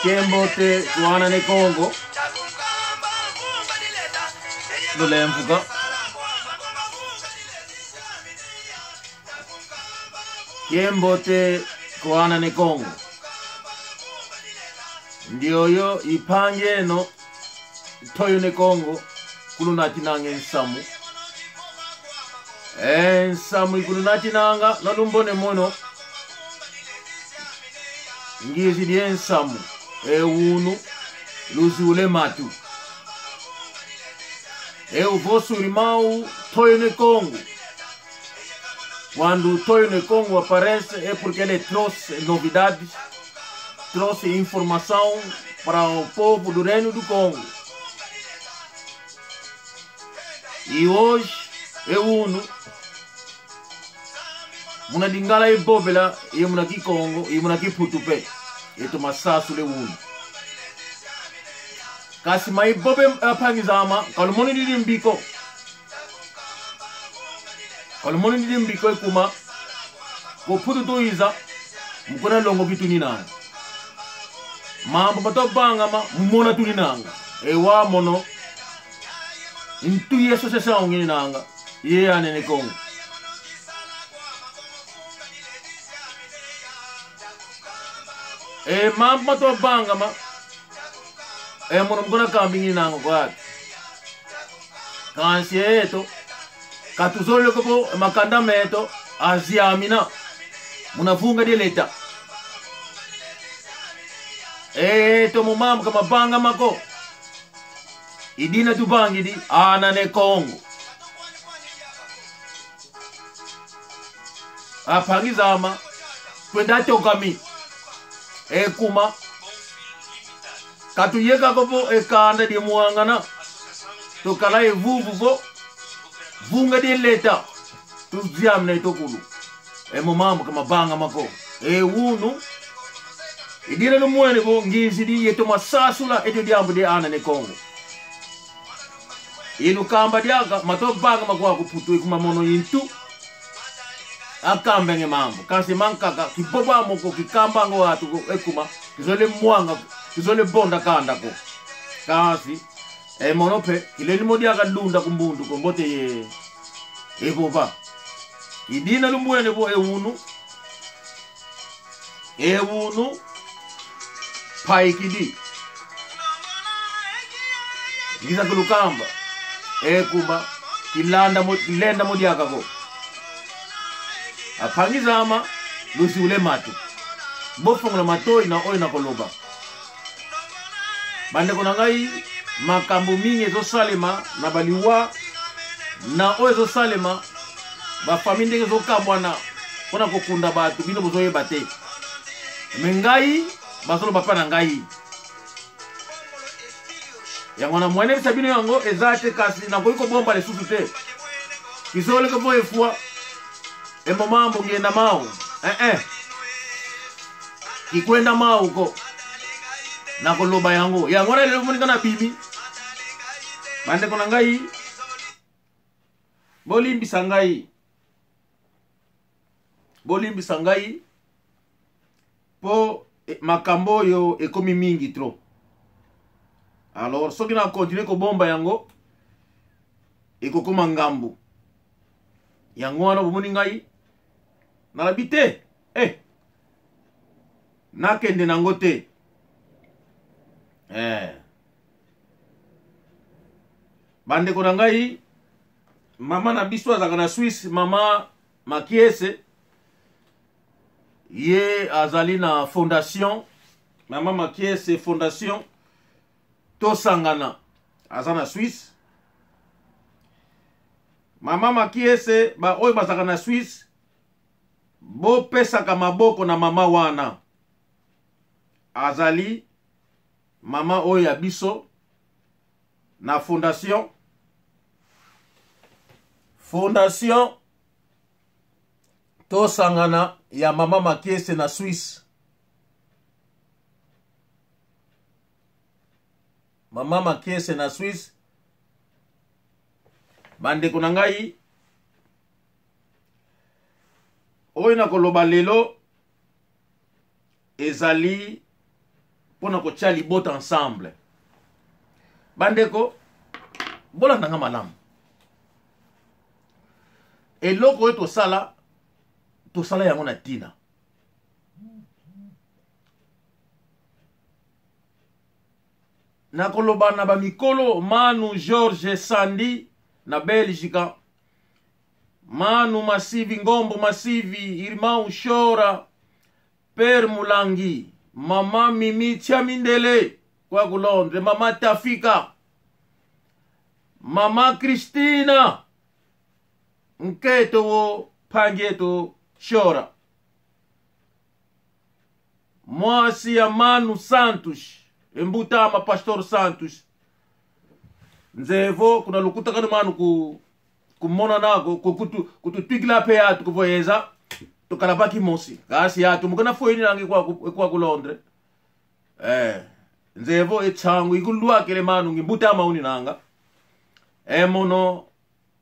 Kembote wana ne Congo dole mfuka Kembote wana ne Congo ndio yo ipange no toyo ne Congo kuluna kinange nsamu nsamu kuluna kinanga nalumbone mono ngizi die nsamu ewunu luzule matu uvosu limau toyo ne Congo quando toyo ne Congo aparece é porque ele trouxe novidades, trouxe informação para o povo do Reino do Congo. E hoje eu uno muna dingala e bobela e muna ki Congo e muna ki Putupe e to masasu le uno kasi mai bobe apangizama kalumoni dimbiko e kuma ko putu to iza mukona longo bituni nanga mambo bato banga ma mona tuni nanga e wa mono intu yeso se saungi nanga ye ane ne Congo e mambo bato banga ma e mono mkona kambingi nanga kwa kansi eto katuzolo kopo makanda meto aziamina munafunga di leta to mumam kama banga mako idina tubangi di ana ne Congo apangizama kwenda tokami kuma katuyeka kopo kanda di muangana tokala evuvuvo vunga di leta tu ziamne tokulu mumam kama banga mako wunu idira no mwene bo ngizi di yeto masasula edio diambo di ana ne Congo inu kamba diaga mato banga mako kuputu kuma mono yintu akambe nge mambo kasi mankaka kipoba moko kikamba ngo watu ekuma kizole mwanga kizole bonda kanda ko kasi monope kileni modiaga lunda kumbundu ko mbote ye boba idina lumwene bo ewunu paikidi giza kulukamba kuma kilenda modiaga ko apangizama lusi ule matu bofongola matoi na oina koloba bande kona ngai makambo mingi ezo salema na baliwa na ozo salema ba famille ngezo kabwana kona kokunda batu bino bozoye bate mengai basolo bapana ngai yangona mwane sabino yango ezate kasi na koiko bomba le susu te kisole ko boye fwa mambo ngenda mau kikwenda mau ko na koloba yango yangora le munika na bibi bande kona ngai bolimbi sangai po makambo yo ekomi mingi trop. Alors soki na continue ko bomba yango ekokoma ngambu yango wana bomoni ngai na labite nakende nango te bande ko ngai mama na biso azaka na Suisse mama Makiese ye azali na fondation mama Makiese fondation tosangana azana Suisse mama Makiese ba oyo bazaka na Suisse bo pesaka maboko na mama wana azali mama oyo ya biso na fondation tosangana ya mama Makiese na Suisse mama Makiese na Suisse bande kuna ngai oyo na koloba lelo ezali pona kotia libota ensemble. Bandeko, bolanda nga malamu. Eloko oyo tosala yango na tina. Na koloba na bamikolo Manu George Sandi na Belgique, Manu Masivi Ngombo Masivi, Irmão Shora, Père Mulangi, Mama Mimi Tiamindele kwa Londres, Mama Tafika, Mama Cristina Nketo wo Pangeto Shora, Moasi ya Manu Santos Embutama Pastor Santos Nzevo kuna lukuta kana manu kumona nako kututwigila pe atu kuvoyeza tukalabaki mosi kasi atu mukana foyini nangi kwa ku Londres nzevo etsangu ikulwa kele manu ngimbutama uni nanga mono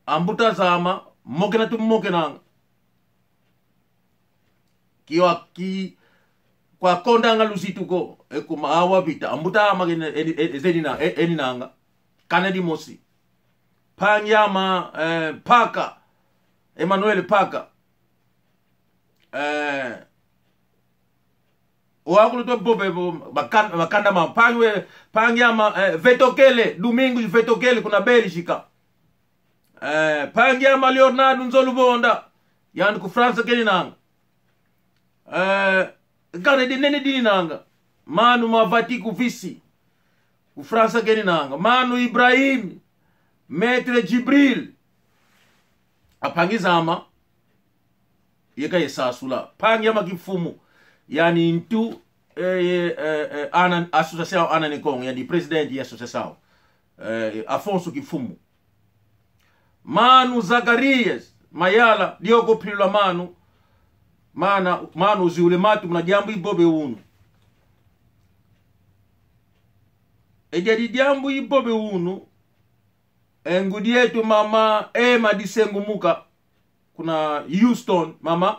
ambuta zama mokena tumoke nanga kiwa ki kwa kondanga lusituko ekuma awa bita ambuta magene eni nanga Kanedi mosi Panyama Paka Emmanuel Paka Wakulu to bobe bakanda ma Panyama Vetokele Domingo Vetokele kuna Belgique Panyama Leonardo Nzolubonda yani ku France keni nanga Kanedi nene dini nanga Manu Mavati ku Visi ku France keni nanga Manu Ibrahim Maître Jibril apangizama yeka yesasula pangiyama kifumu yani ntu association ana nekong yani president ya association Afonso Kifumu Manu Zacharias Mayala Diogo Prilwa Manu ziule matu mna jambo ibobe unu ejadi jambo ibobe unu ngudi yetu mama Emma Disengumuka kuna Houston mama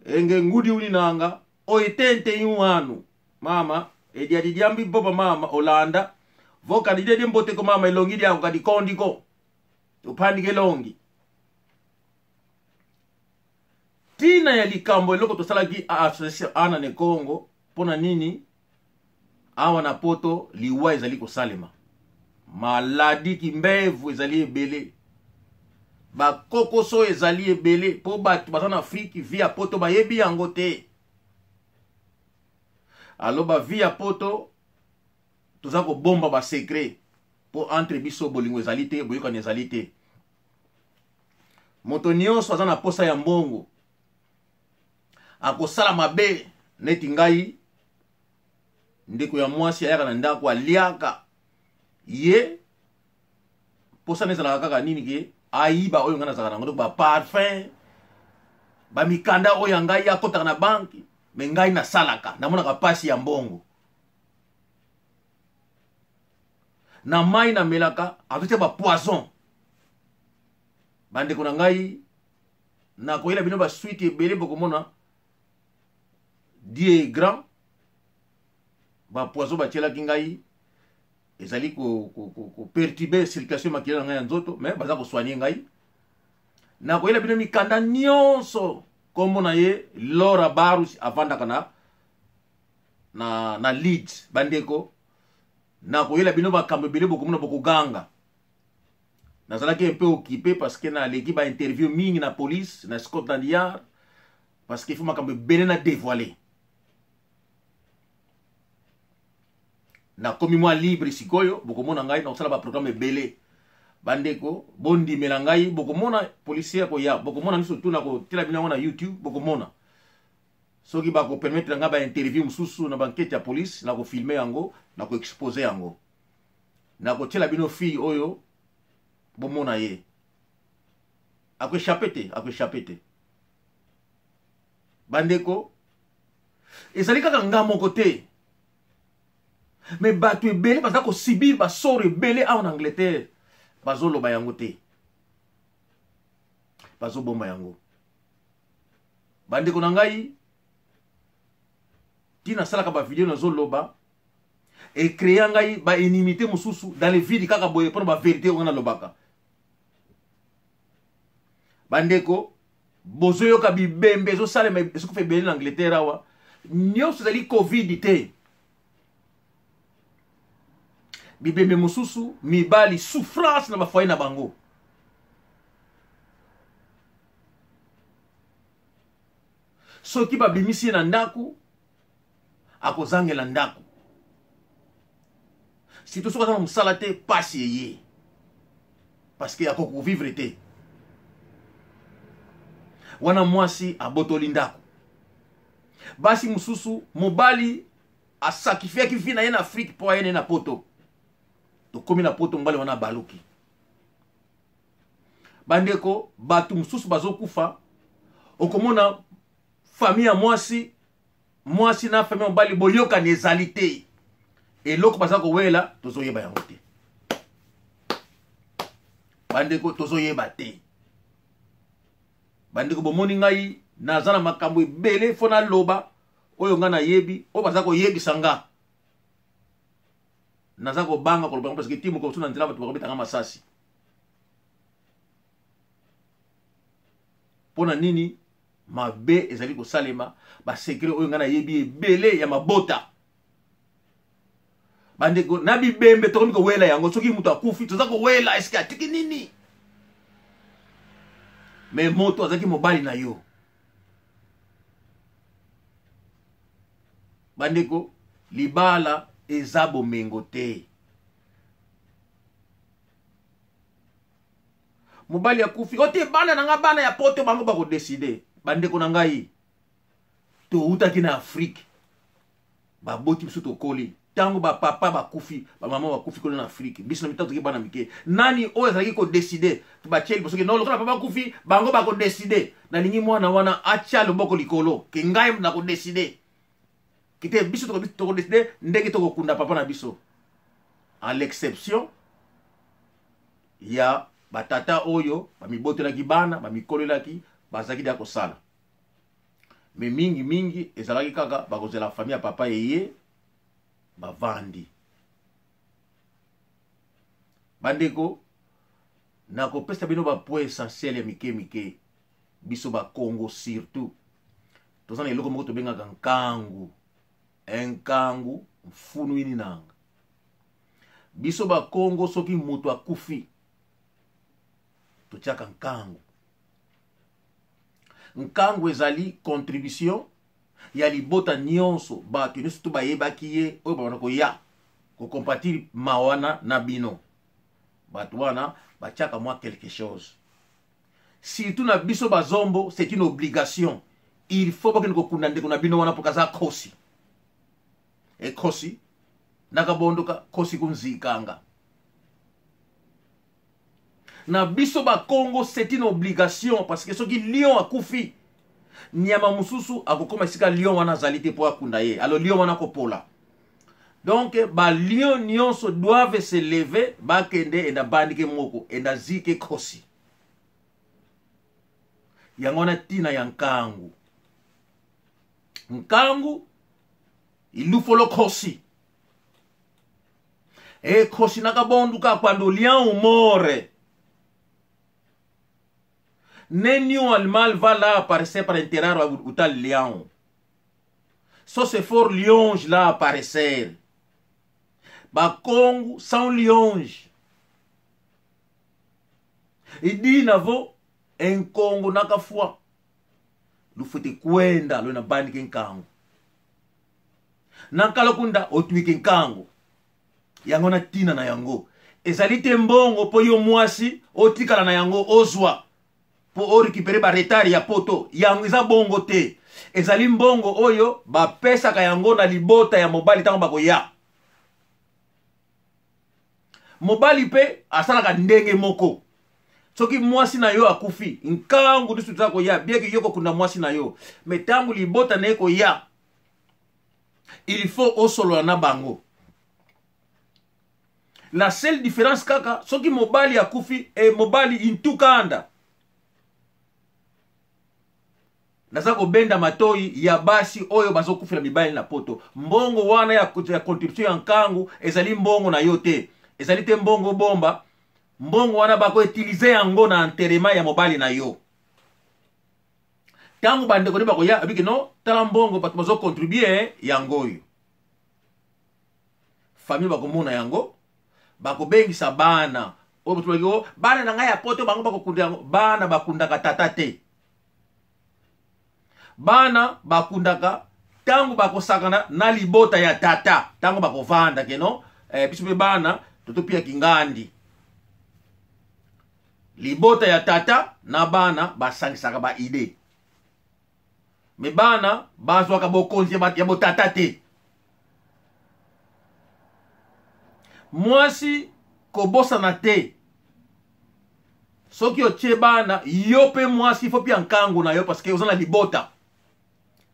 enge ngudi uni nanga oitente yuanu mama ejadi jambo iboba mama Olanda voka dide mbote ko mama ilongidi yangu kadi kondiko upandike longi tina ya likambo eloko tosalaki association ana ne Congo pona nini awa na poto liwa ezali kosalema maladi kimbevu ezali ebele bakokoso ezali ebele po batu bazana Afrique via poto bayebi yango te aloba via poto toza ko bomba ba secret po entre biso bolingo ezali te boyokana ezali te moto nyonso azana posa ya mbongo akosala mabe neti ngai ndeko ya mwasi ayaka na ndako aliaka ye posa nezala kaka nini ke ayiba oyo ngana zakana ngoto ba parfum ba mikanda oyo ngai akotaka na banki me ngai na salaka namona ka pasi ya mbongo na mai na melaka atotia ba poison bande kuna ngai na koyela bino ba suite ebele bokomona die grand ba poison ba tiela kingai ezali ko perturber circulation makila ngai nzoto mais baza ko soigner ngai na koyela bino mikanda nyonso kombo na ye Laura Barus avanda kana na lead bandeko na koyela bino ba kambe bele bokomona bokuganga nazalaki un peu occupé parce que na l'équipe ba interview mingi na police na Scotland Yard parce que il faut makambe bele na dévoiler na komi moi libre sikoyo bokomona ngai na kosala ba programme belé bandeko bondi melangai bokomona policier ko ya bokomona miso tuna ko tela bina na YouTube bokomona soki ba ko permettre nga ba interview mususu na banquette ya police na ko filmer yango na ko exposer yango na ko tela bino fille oyo bomona ye ako chapete bandeko ezali kaka nga moko te mais batu ebele baza ko sibir ba soro ebele en Angleterre bazoloba yango te bazobomba yango bandeko na ngai tina salaka ba video na zoloba et créer ngai ba inimité mususu dans les vides kaka boye pour ba vérité on na lobaka bandeko bozo yoka bibembe zo sale mais ce que fait belé en Angleterre awa nyonso zali covid te bibembe mususu mibali souffrance na ba foyer na bango soki babimisi na ndaku akozangela ndaku si to soka musala te pasi yeye parce que akoko vivre te wana mwasi abotoli ndaku basi mususu mobali asakifia kifina ye na Afrique po ayene na poto to komi na poto mbali wana baluki bandeko batu mususu bazokufa okomona famille ya mwasi na famille mobali boyoka nezali te eloko baza kowela tozoyeba yango te bandeko tozoyeba te bandeko bomoni ngai naza na makambo ebele fo naloba oyo nga nayebi oyo baza koyebisa nga naza kobanga koloba parce que timo kosu na nzela bato bakobetanga masasi mpona nini mabe ezali kosalema basekre oyo nga nayebi ebele ya mabota bandeko na bibembe tokomi kowela yango soki mutu akufi toza kowela eske atiki nini me moto azaki mobali na yo bandeko libala eza bomengo te mobali akufi ote bana na nga bana ya poto bango bakodeside bandeko na ngai toutaki na Afrique baboti biso tokoli tango bapapa bakufi bamama bakufi kolo na Afrique biso na mitatu toki bana mike nani oyo azalaki kodeside tubacheli bosoki no lokola papa bakufi bango bakodeside nalingi mwana wana atia loboko likolo ke ngai na kodeside kite biso tokodeside ndenge tokokunda papa na biso à l'exception ya batata oyo bamibotelaki bana bamikolelaki bazalaki da kosala me mingi ezalaki kaka bakozela famille ya papa yeye bavandi bandeko nakopesa bino bapoint essentiel ya mike biso bakongo surtout toza na eloko moko tobengaka nkangu mfunu ini nanga biso bakongo soki moto akufi totiaka nkangu ezali contribution ya libota nyonso bato nyonso to bayebaki ye oyo babana koya kocompatire mawana na bino bato wana batiaka mwa quelque chose surtout na biso bazombo c'est une obligation il faut bakende kokunda ndeko na bino wana mpo kaza kosi kosi nakabondoka kosi kunzikanga na biso bakongo c'est une obligation parce que soki lion akufi nyama mususu akokoma esika lion wana azali te po akunda ye alors lion wana kopola donc ba lion nyonso doivent se lever bakende enda bandike moko enda zike kosi yango na tina ya nkangu ilufolo kosi kosi nakabonduka quando lion umore Nenio animal va là apparaître par intérieur ou tal lion. So c'est fort lionge là apparaître. Ba Congo sans lionge. Il dit navo en Congo nakafua. Lu fute kwenda lo na bandi kenkango. Nakala kunda otwi kenkango. Yango na tina na yango. Ezalite mbongo po yo mwasi otikala na yango ozwa. Po récupérer ba retard ya poto yango eza bongo te ezali mbongo oyo ba pesa ka yango na libota ya mobali tango bakoya mobali pe asalaka ndenge moko soki mwasi na yo akufi nkangu disu tsako ya bieki yoko kuna mwasi na yo metangu libota na eko ya il faut osolo na bango la seule différence kaka soki mobali akufi e mobali intukanda naza kobenda matoi ya basi oyo bazokufela mibali na poto. Mbongo wana ya contribution ya nkangu ezali mbongo na yo te, ezali te mbongo bomba. Mbongo wana bako utiliser yango na enterrement ya mobali na yo. Tangu bandeko ne bako ya abiki no tala mbongo bato bazo contribuer yango oyo. Famille bako mona yango, bako bengisa bana. Oyo bato bana na ngai ya poto bango bako kunda yango, bana bakundaka tata te. Bana bakundaka tangu bako sakana na libota ya tata, tangu bako vanda keno, biso pe bana toto pia kingandi. Libota ya tata na bana basangisaka ba ide. Me bana bazwaka bokonzi ya bo tata te. Mwasi kobosa na te. Soki otie bana yo pe mwasi fo pia nkangu na yo parce que ozana libota.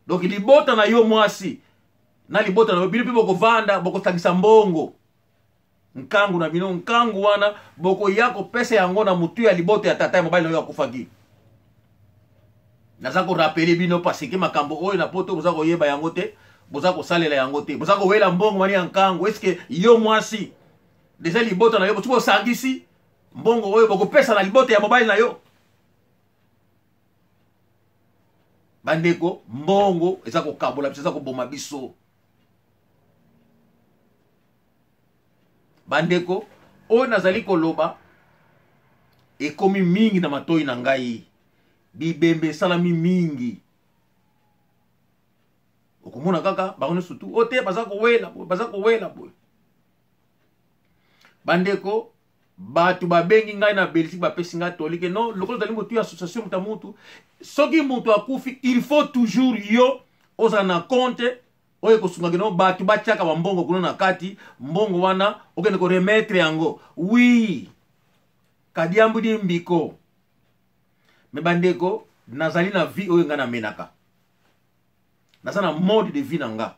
Donc libota na yo mwasi na libota na yo bino pe boko vanda boko tangisa mbongo. Nkangu na bino nkangu wana boko yako pesa yango na mutu ya libota ya tata ya mobali na yo akufaki. Naza ko rappeler bino parce que makambo oyo na poto boza ko yeba yango te, boza ko salela yango te, boza ko wela mbongo mani ya nkangu. Est-ce que yo mwasi déjà libota na yo botuko sangisi mbongo oyo boko pesa na libota ya mobali na yo? Bandeko mbongo eza ko kabola biso, eza ko boma biso. Bandeko oyo nazali koloba ekomi mingi na matoi na ngai. Bibembe salami mingi. Okomona kaka bakone sutu ote bazako wela boy. Bandeko batu babengi ngai na Belgique bapesi ngai tolike no lokolo dali mutu ya association mutamutu. Soki mutu akufi il faut toujours yo oza na compte oye kosunga keno batu bachaka bambongo kuno na kati mbongo wana okende ko remettre yango. Oui. Kadiambu di mbiko. Me bandeko nazali na vie oyo nga na menaka. Naza na mode de vie na nga.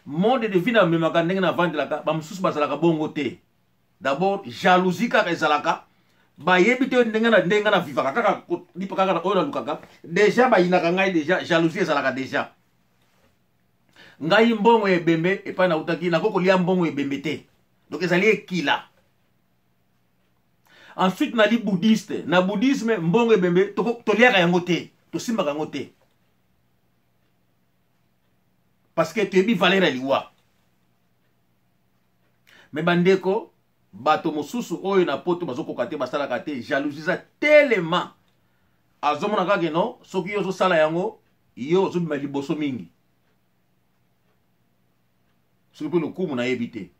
Mode de vie na memaka ndenge na vandelaka ba mususu bazalaka bongo te. D'abord jalousie kaka ezalaka. Ba yebi te ndenge na vivaka kaka lipa kaka oyo na lukaka. Déjà ba inaka ngai déjà jalousie ezalaka déjà. Ngai mbongo ebembe epa na utaki na koko lia mbongo ebembe te. Donc ezali ekila. Ensuite na li bouddhiste, na bouddhisme mbongo ebembe to liaka yango te, to simbaka yango te. Parce que tu ebi valeur liwa. Me bandeko bato mosusu oyo na poto bazoko kate basala kate jalousie za tellement azomona kaka no soki yo zo sala yango yo zo bima liboso mingi. Soki pe lokumu na ebite.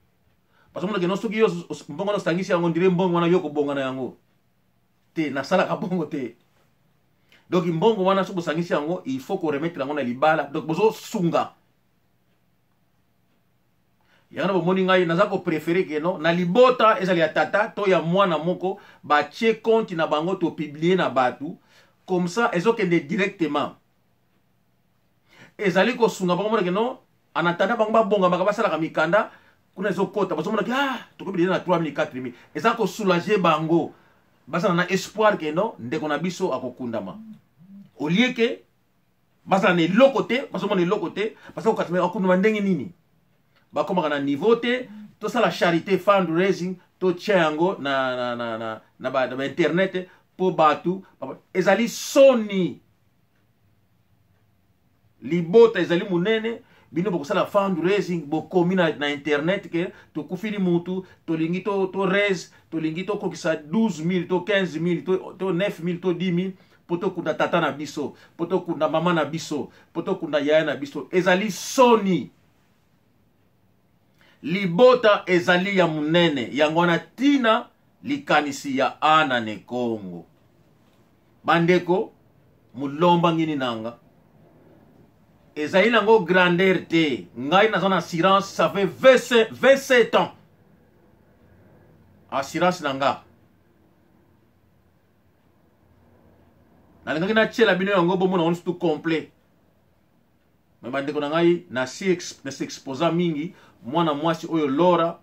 Parce que no soki yo mbongo na sangisi yango ndire mbongo wana yo ko bonga na yango te na sala ka bongo te. Donc mbongo wana soko sangisi yango il faut ko remettre yango na libala. Donc bozo sunga. Yana bomoni ngai naza ko préférer que no na libota ezali ya tata to ya mwana moko ba che compte na bango to publier na batu comme ça ezokende directement. Ezali ko sunga bango que no anatanda bango ba bonga makaba sala ka mikanda. Kuna ezo kota bazo mona to ko na 3000 4000 eza ko soulager bango basa na espoir que no ndeko na biso akokundama au lieu que basa na lokote bazo mona lokote basa ko katme akundama ndenge nini ba koma na niveau te to sala charité fundraising to tchango na ba internet po batu ezali soni libota ezali munene. Bino boko sala fundraising boko mina na internet ke to kufini mutu to lingi to res to lingi to kokisa 12000 to 15000 to 9000 to 10000 poto kunda tata na biso poto kunda mama na biso poto kunda yaya na biso ezali soni. Libota ezali ya munene yango na tina likanisi ya ana ne Kongo. Bandeko mulomba ngini nanga ezali nango grandeur te. Ngai na zona assurance ça fait 27 ans. Assurance nanga. Na linga na tchela bino yango bomo na onstu complet. Mais bandeko na ngai na si exposa mingi mwana mwasi oyo Lora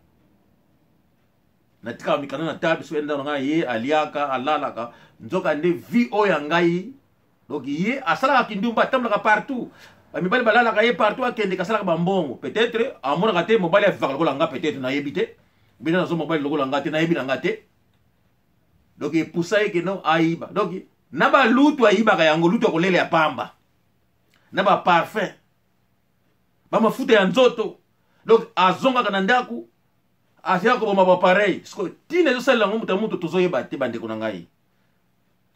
na tika mikano na tabi so enda ngai ye aliaka alalaka nzoka nde vi oyo ngai Donc yé asala kindumba tamla partout. Ba mibali balala ka yé partout akende kasala ba mbongo. Peut-être amona kate mobali afaka ko langa peut-être na yebité. Bina na zo mobali ko langa te na yebi langa te. Donc e poussa que non aiba. Donc na ba lutu aiba ka yango lutu ko lele ya pamba. Na ba parfum. Ba mafuta ya nzoto. Donc azonga kana ndaku asia ko ba pareil. Sko tine zo sala ngomuta mutu tozoyeba te bande ko ngai.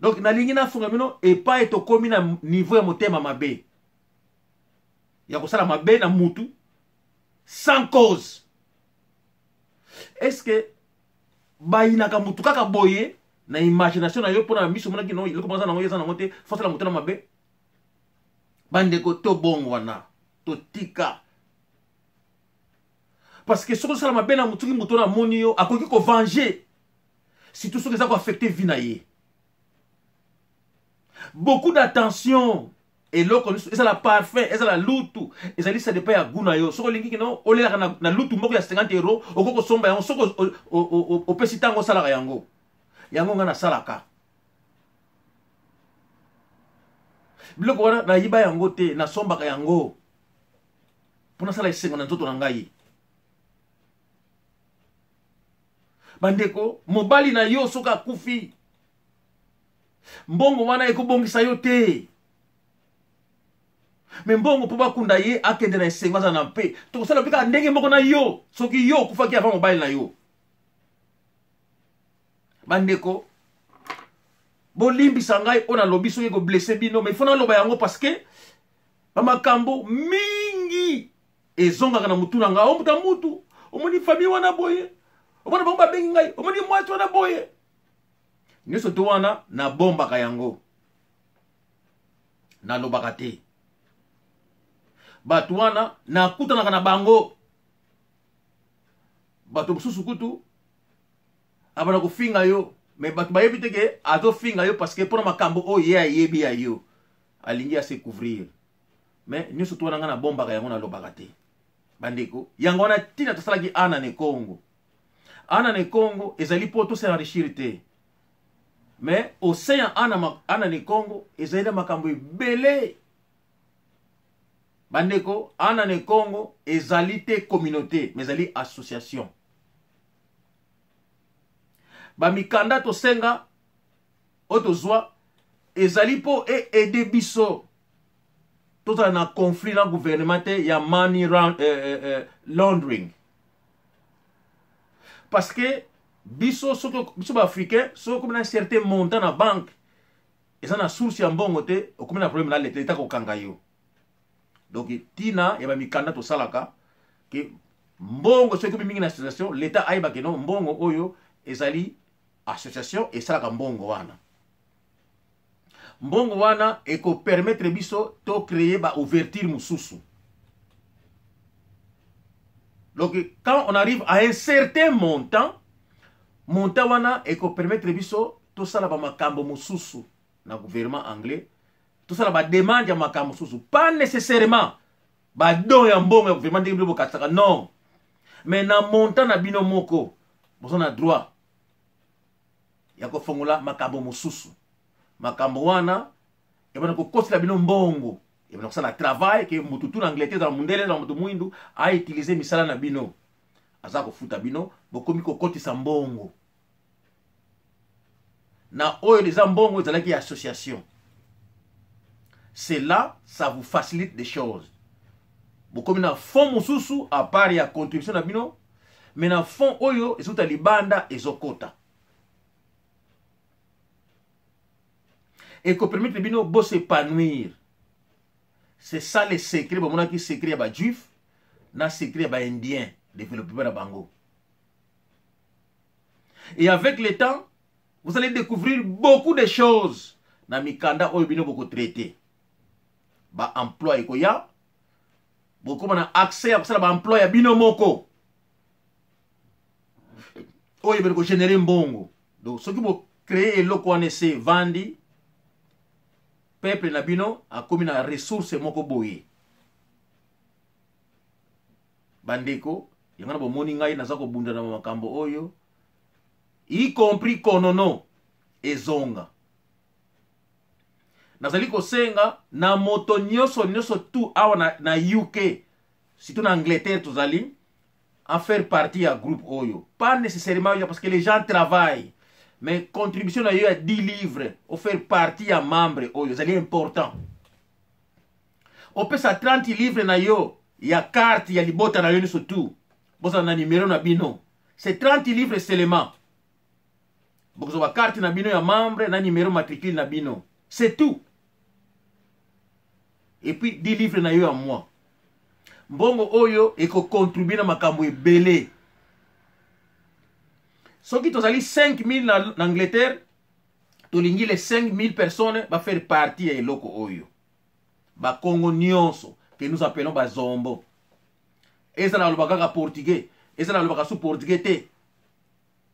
Donc na lingi na funga mino e pa eto komi na niveau ya motema mabe. Ya ko sala mabe na mutu sans cause. Est-ce que ba inaka mutu kaka boye na imagination na yo pona miso mona kino ile ko pensa na ngoye sana ngote fa sala mutu na mabe. Bande ko to bongo wana to tika. Parce que ce que ça m'a bien amutuki mutu na moni yo akoki ko venger. Si tout ce que ça va affecter vie na ye. Beaucoup d'attention et là et ça la parfait et ça la lutu et ça dit ça dépend ya guna yo soko lingi kino olela na lutu moko ya 50 € okoko somba yango soko o pesi tango sala yango ngana salaka biloko wana na yiba yango te na somba ka yango pona sala isengo na nzoto na ngai bandeko mobali na yo soka kufi mbongo wana ekobongisa yo te. Mais mbongo po bakunda ye akende na esengo za na mpe. To sala pika ndenge moko na yo, soki yo kufaki avant mobile na yo. Bandeko bolimbisa ngai ona lobi soki ko blesser bino, mais fona loba yango parce que makambo mingi ezonga kana mutu na nga, o muta mutu, o moni famille wana boye. O mona bomba bengi ngai, o moni mwatu wana boye. Nyoso to wana na bomba ka yango na lobaka te batu wana na kutana kana bango batu mususu kutu abana kufinga yo me batu bayebi teke azo finga yo parce que pona makambo o ye ayebi ya yo alingi se couvrir mais nyoso to wana na bomba ka yango na lobaka te bandeko yango wana tina tosalaki ana ne Congo ezali po to se enrichir te. Mais au sein ana ni Congo ezali makambo belé bandeko ana ni Congo ezali te communauté mais ezali association ba mikanda to senga otozwa ezali po aider biso tout un conflit na gouvernement ya money laundering parce que biso ba africain so comme un certain montant na banque et ça na source ya mbongo te o comme na problème na l'état ko kanga yo donc tina ya ba mikanda to salaka ke mbongo so ko mingi na association l'état aiba ke non mbongo oyo ezali association et salaka mbongo wana e ko permettre biso to créer ba ouverture mususu. Donc quand on arrive à un certain montant wana et ko permettre biso to sala ba makambo mususu na gouvernement anglais to sala ba demande ya makambo mususu pas nécessairement ba don ya mbongo ya gouvernement ndenge bo kataka non mais na montant na bino moko bozo na droit ya ko fongola makambo mususu makambo wana e bana ko kosila bino mbongo e bana ko sala travail ke mututu na Angleterre dans mundele na mutu mwindu a utiliser misala na bino aza ko futa bino bokomi ko kotisa mbongo na oyo les mbongo ezalaki association. C'est là ça vous facilite des choses. Bokomi na fond mususu à part ya contribution na bino mais na fond oyo ezuta libanda ezokota et ko permettre bino bo s'épanouir. C'est ça le secret ba mona ki secret ya ba juif na secret ya ba indien développé par bango. Et avec le temps, vous allez découvrir beaucoup de choses. Na mikanda oyo bino boko traité. Ba emploi eko ya. Boko mana accès à ça ba emploi ya bino moko. Oyo bino ko générer mbongo. Donc ce qui bo créer eloko wana se vandi peuple na bino a komi na ressource moko boye. Bandeko yangana bo moni ngai naza ko bunda na makambo oyo y compris konono ezonga nazali kosenga na moto nyonso tu awa na UK surtout na Angleterre tozali en faire partie ya groupe oyo, pas nécessairement parce que les gens travaillent, mais contribution na yo ya 10 livres au faire partie ya membre oyo zali important. Opesa 30 livres na yo ya carte ya libota na yo nyonso tu boza na numéro na bino, c'est 30 livres seulement. Bokozoba carte na bino ya membre na numéro matricule na bino, c'est tout. Et puis 10 livres na yo à moi. Mbongo oyo eko contribuer na makambo ebele. Soki tozali 5000 na Angleterre, tolingi les 5000 personnes va faire partie ya eloko oyo. Ba Congo nyonso que nous appelons ba zombo. Eza na lobaka ka portugais, eza na lobaka su portugais te.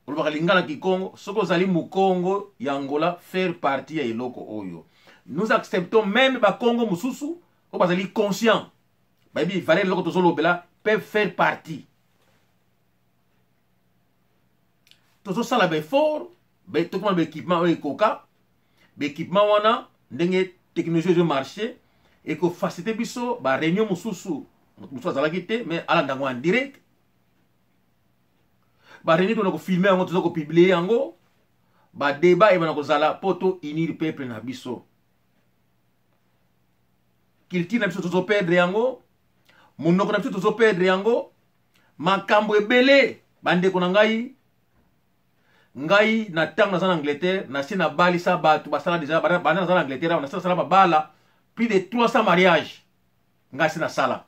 Lobaka lingala ki Congo, soko zali mu Congo ya Angola faire partie ya eloko oyo. Nous acceptons même ba Congo mususu, o bazali conscient. Baby, valeur loko tozolo bela peuvent faire partie. Tozo sala be fort, be tokuma be équipement o koka, be équipement wana ndenge technologie de marché et ko faciliter biso ba réunion mususu. Mususu azala kité mais ala ndango en direct. Ba réunion to ko filmer yango tozo ko publier yango. Ba débat e bana ko zala poto unir peuple na biso. Kilti na biso tozo perdre yango. Monoko na biso tozo perdre yango. Makambo ebele bande ko na ngai na tang na zana Angleterre na sina bali sa batu basala déjà bana na zana Angleterre na sala babala plus de 300 mariages ngai sina sala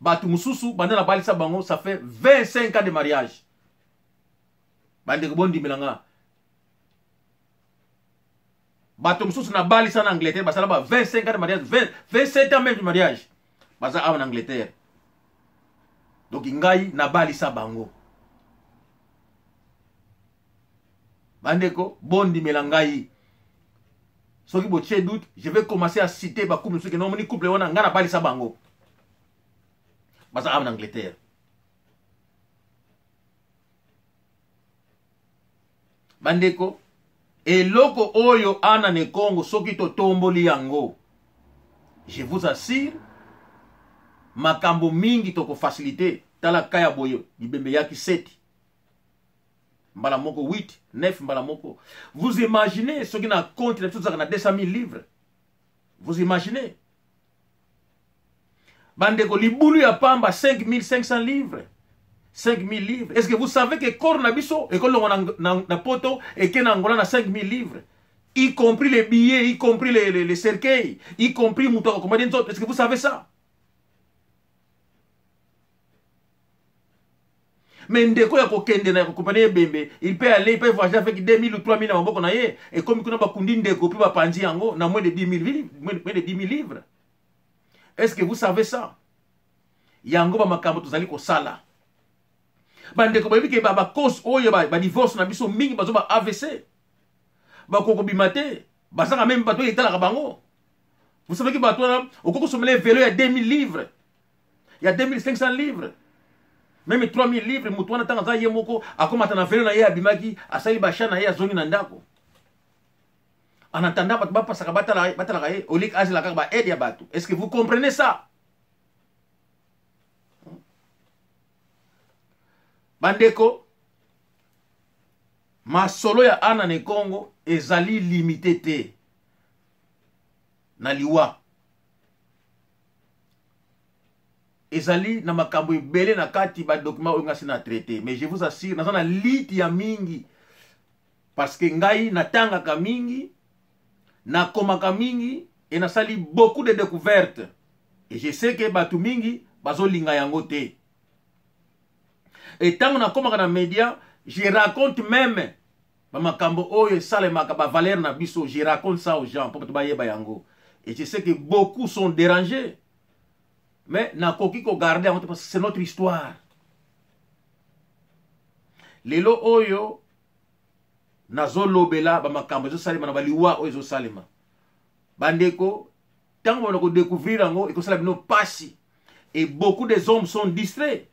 batu mususu banda na bali sa bango ça fait 25 ans de mariage bande ko bondi milanga batu mususu na bali sa na Angleterre basala ba 25 ans de mariage 27 ans même de mariage baza en Angleterre donc ngai na bali sa bango bandeko bondi melangai soki botie doute je vais commencer à citer ba couple soki non moni couple wana ngana bali sa bango baza en Angleterre bandeko eloko oyo ana ne Congo soki to tomboli yango je vous assure makambo mingi to ko faciliter tala kaya boyo libembe yaki 7 mbala moko 8, 9 mbala moko. Vous imaginez ce qui n'a compte tout ça, 200 000 livres. Vous imaginez? Bandeko libulu ya pamba 5500 livres. 5000 livres. Est-ce que vous savez que Cornabiso et que na poto et que Angola na 5000 livres, y compris les billets, y compris les cercueils, y compris Moutoko combien d'autres? Est-ce que vous savez ça? Mais ndeko ya kokende na compagnie bembe, il peut aller, il peut voyager avec 2000 ou 3000 na maboko na ye, et comme kuna bakundi ndeko puis ba panzi yango na moins de 10 000 livres, moins de 10 000 livres. Est-ce que vous savez ça? Yango ba makambo tozali ko sala. Bandeko ba biki ba cause oyo ba divorce na biso mingi bazo ba AVC. Ba koko bimate, ba sanga même bato etala ka bango. Vous savez que bato na okoko somele vélo ya 2000 livres. Il y a 2500 livres. Même 3000 livres, mutwana tanga za yemoko, akomata na velo na ye abimaki, asali bashana ye azongi na ndako. En attendant, batba pasaka batala ye, olik azila kaka ba aide ya batu. Est-ce que vous comprenez ça? Bandeko, ma solo ya ana ne Congo ezali limité te. Na liwa. Ezali na makambo ebele na kati ba document oyo ngasi na traité, mais je vous assure na zana liti ya mingi parce que ngai natanga ka mingi na komaka mingi et na sali beaucoup de découvertes et je sais que batu mingi bazolinga yango te. Et tant na komaka na média, je raconte même ba makambo oyo salemaka ba valeur na biso, je raconte ça aux gens pour ba yeba yango. Et je sais que beaucoup sont dérangés. Mais na koki ko garder parce que c'est notre histoire. Lelo oyo nazolo bela ba makambo zo salima na baliwa oyo zo salima. Bandeko tango on ko découvrir ngo e ko sala bino pasi et beaucoup des hommes sont distraits.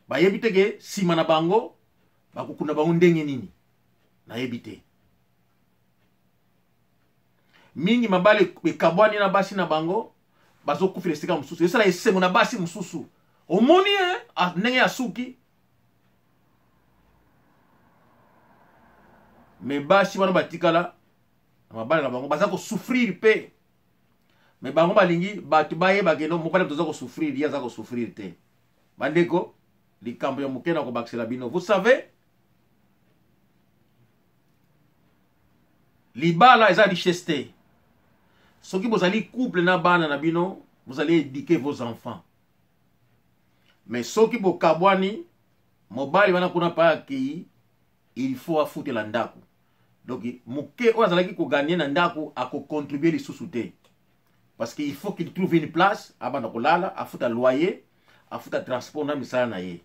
Ba yebite ke sima na bango ba kukuna bango ndenge nini. Na yebite. mingi mabale ekabwani na basi na bango bazo kufila esika mususu esala esengo na basi mususu omoni ndenge ya suki me basi wana batikala mabale na bango baza ko souffrir pe me bango balingi batu bayebake no mobali toza ko souffrir ya za ko souffrir te bandeko likambo ya mokena ko bakisela bino vous savez libala eza richesse te soki bozali couple na bana na bino vous allez éduquer vos enfants mais soki bokabwani mobali wana kuna pa akei il faut afute la ndako donc moke oyo azalaki koganye na ndako akocontribuer lisusu te parce qu'il faut qu'il trouve une place abanda kolala afuta loyer afuta transport na misala na ye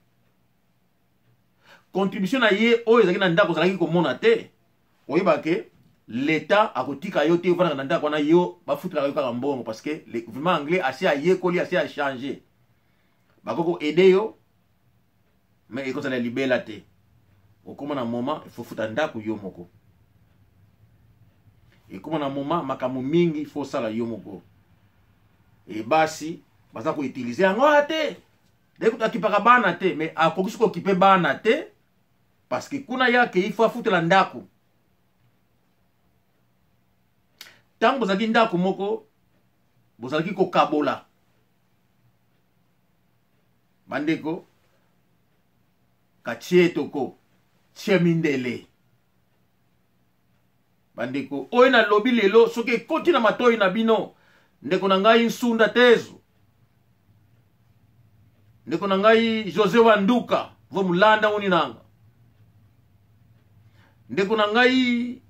contribution na ye oyo ezalaki na ndako azalaki komona te oyeba ke l'État a kotika yo te vana na ndako na yo bafutela yo kaka mbongo parce que le gouvernement anglais assez a yekoli assez a changer bakoko aider yo mais ekozala libela te okoma na moment il faut futa ndako yo moko ekoma na moment makambo mingi il faut sala yo moko et basi baza ko utiliser yango te deko takipaka bana te mais akokisi ko kipe bana te parce que kuna yake il faut futela ndako tango bozalaki ndako moko bozalaki kokabola bandeko katie toko tie mindele bandeko oyo na lobi lelo soki ekoti na matoi na bino ndeko na ngai nsunda tezo ndeko na ngai José Wanduka vo mulanda woni nanga ndeko na ngai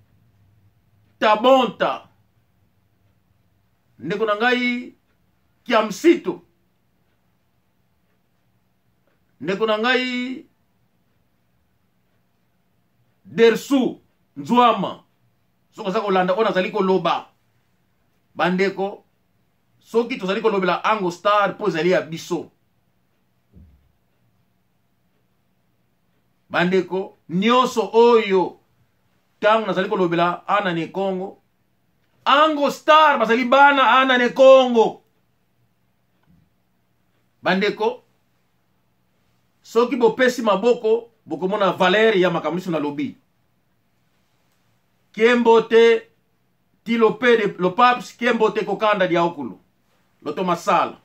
Tabonta ndeko na ngai Kiamsito ndeko na ngai Dersu Nzwama soko za kolanda ona zali koloba bandeko soki tozali kolobela Ango Star po zali ya biso bandeko nyonso oyo tango nazali kolobela ana ne Congo Ango Star bazali bana ana ne Congo bandeko soki bopesi maboko bokomona Valeri ya makamliso na lobi Kembote ti lopede lopaps Kembote kokanda dia okulu loto masala